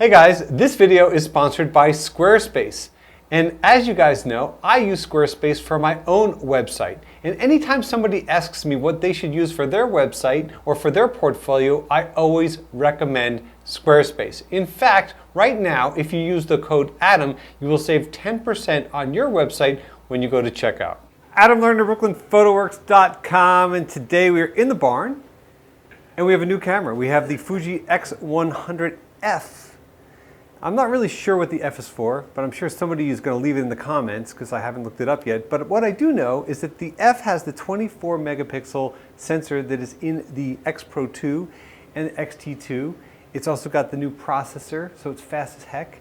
Hey guys, this video is sponsored by Squarespace. And as you guys know, I use Squarespace for my own website. And anytime somebody asks me what they should use for their website or for their portfolio, I always recommend Squarespace. In fact, right now, if you use the code ADAM, you will save 10% on your website when you go to checkout. Adam Lerner, BrooklynPhotoworks.com, and today we are in the barn and we have a new camera. We have the Fuji X100F. I'm not really sure what the F is for, but I'm sure somebody is going to leave it in the comments because I haven't looked it up yet. But what I do know is that the F has the 24 megapixel sensor that is in the X Pro 2 and the XT2. It's also got the new processor, so it's fast as heck.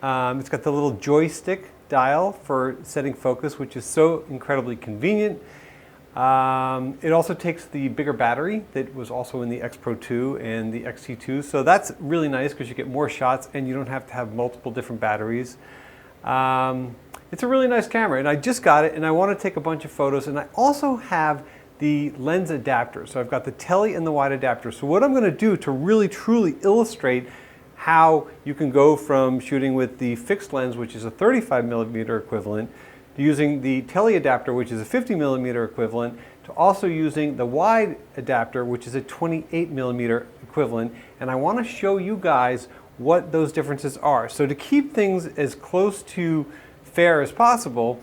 It's got the little joystick dial for setting focus, which is so incredibly convenient. It also takes the bigger battery that was also in the X Pro 2 and the XT2, so that's really nice because you get more shots and you don't have to have multiple different batteries. It's a really nice camera, and I just got it and I want to take a bunch of photos, and I also have the lens adapter. So I've got the Tele and the Wide adapter. So what I'm going to do to really truly illustrate how you can go from shooting with the fixed lens, which is a 35 millimeter equivalent, using the Tele adapter, which is a 50 millimeter equivalent, to also using the wide adapter, which is a 28 millimeter equivalent. And I want to show you guys what those differences are. So to keep things as close to fair as possible,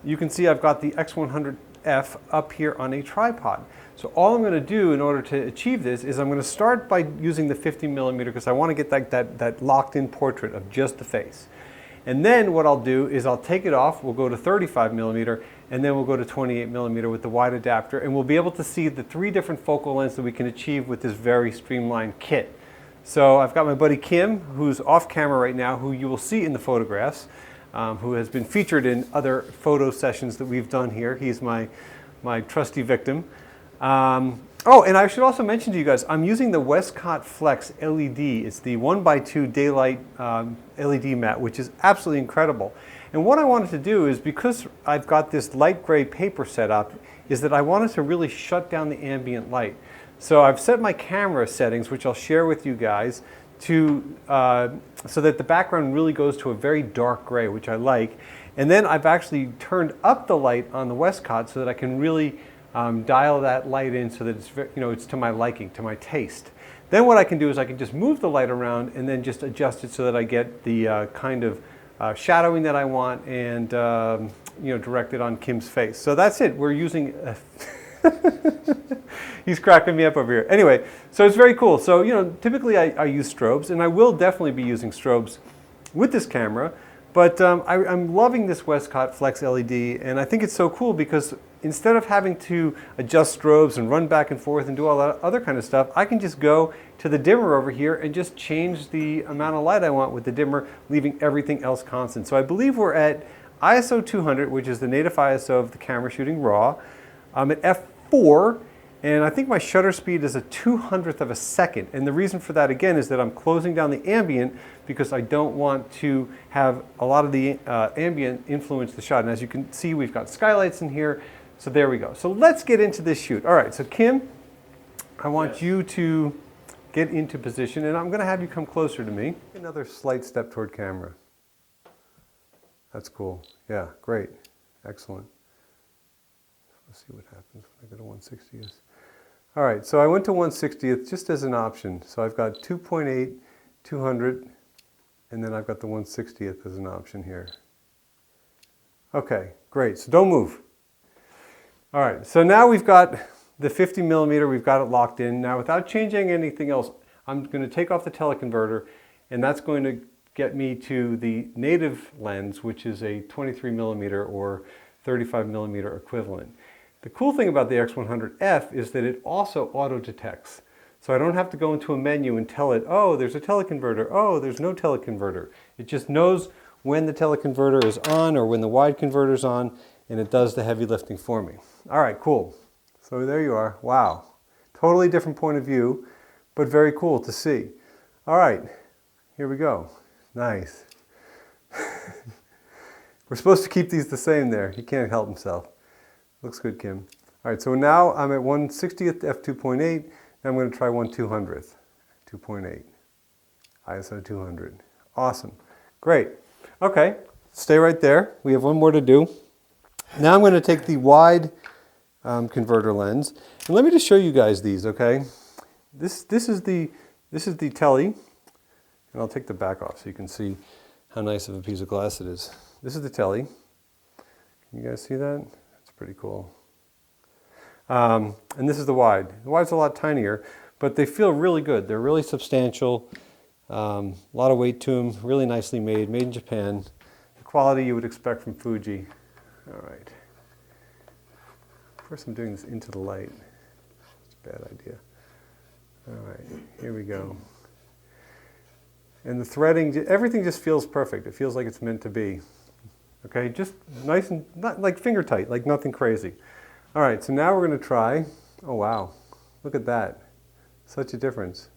you can see I've got the X100F up here on a tripod. So all I'm going to do in order to achieve this is I'm going to start by using the 50 millimeter because I want to get that locked in portrait of just the face. And then what I'll do is I'll take it off, we'll go to 35 millimeter, and then we'll go to 28 millimeter with the wide adapter, and we'll be able to see the three different focal lengths that we can achieve with this very streamlined kit. So I've got my buddy Kim, who's off camera right now, who you will see in the photographs, who has been featured in other photo sessions that we've done here. He's my trusty victim. Oh, and I should also mention to you guys, I'm using the Westcott Flex LED. It's the 1x2 daylight LED mat, which is absolutely incredible. And what I wanted to do is, because I've got this light gray paper set up, is that I wanted to really shut down the ambient light. So I've set my camera settings, which I'll share with you guys, to so that the background really goes to a very dark gray, which I like. And then I've actually turned up the light on the Westcott so that I can really dial that light in so that it's, it's to my liking, to my taste. Then what I can do is I can just move the light around and then just adjust it so that I get the kind of shadowing that I want and direct it on Kim's face. So that's it. We're using he's cracking me up over here. Anyway, so it's very cool. So typically I use strobes, and I will definitely be using strobes with this camera. But I'm loving this Westcott Flex LED, and I think it's so cool because instead of having to adjust strobes and run back and forth and do all that other kind of stuff, I can just go to the dimmer over here and just change the amount of light I want with the dimmer, leaving everything else constant. So I believe we're at ISO 200, which is the native ISO of the camera shooting RAW. I'm at f4, and I think my shutter speed is a 200th of a second. And the reason for that, again, is that I'm closing down the ambient because I don't want to have a lot of the ambient influence the shot. And as you can see, we've got skylights in here. So there we go. So let's get into this shoot. All right, so Kim, I want you to get into position, and I'm going to have you come closer to me. Another slight step toward camera. That's cool. Yeah, great. Excellent. Let's see what happens when I go to 1/60th. All right, so I went to 1/60th just as an option. So I've got 2.8, 200, and then I've got the 1/60th as an option here. Okay, great. So don't move. All right, so now we've got the 50 millimeter, we've got it locked in. Now without changing anything else, I'm going to take off the teleconverter, and that's going to get me to the native lens, which is a 23 millimeter or 35 millimeter equivalent. The cool thing about the X100F is that it also auto detects. So I don't have to go into a menu and tell it, oh, there's a teleconverter, oh, there's no teleconverter. It just knows when the teleconverter is on or when the wide converter is on, and it does the heavy lifting for me. All right, cool. So there you are. Wow. Totally different point of view, but very cool to see. All right, here we go. Nice. We're supposed to keep these the same there. He can't help himself. Looks good, Kim. All right, so now I'm at 1/60th f2.8, and I'm going to try 1/200th, 2.8, ISO 200. Awesome. Great. Okay, stay right there. We have one more to do. Now I'm going to take the wide converter lens, and let me just show you guys these. Okay, this is the Tele, and I'll take the back off so you can see how nice of a piece of glass it is. This is the Tele. Can you guys see that? That's pretty cool. And this is the wide. The wide's a lot tinier, but they feel really good. They're really substantial. A lot of weight to them. Really nicely made. Made in Japan. The quality you would expect from Fuji. All right. First, I'm doing this into the light. It's a bad idea. All right, here we go. And the threading, everything just feels perfect. It feels like it's meant to be. Okay, just nice and not like finger tight, like nothing crazy. All right, so now we're going to try. Oh wow, look at that! Such a difference.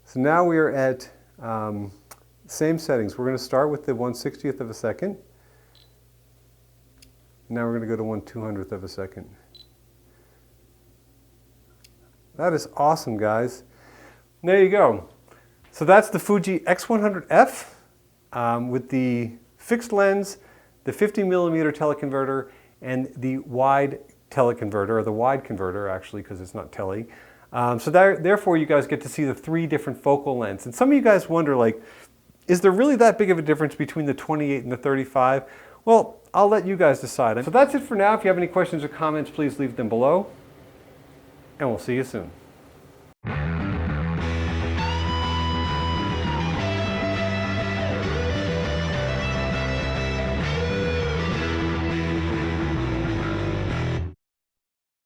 So now we are at same settings. We're going to start with the 1/60th of a second. Now we're going to go to 1/200th of a second. That is awesome, guys. There you go. So that's the Fuji X100F with the fixed lens, the 50mm teleconverter, and the wide teleconverter, or the wide converter actually, because it's not tele. So therefore you guys get to see the 3 different focal lengths. And some of you guys wonder, like, is there really that big of a difference between the 28 and the 35? Well, I'll let you guys decide. So that's it for now. If you have any questions or comments, please leave them below. And we'll see you soon.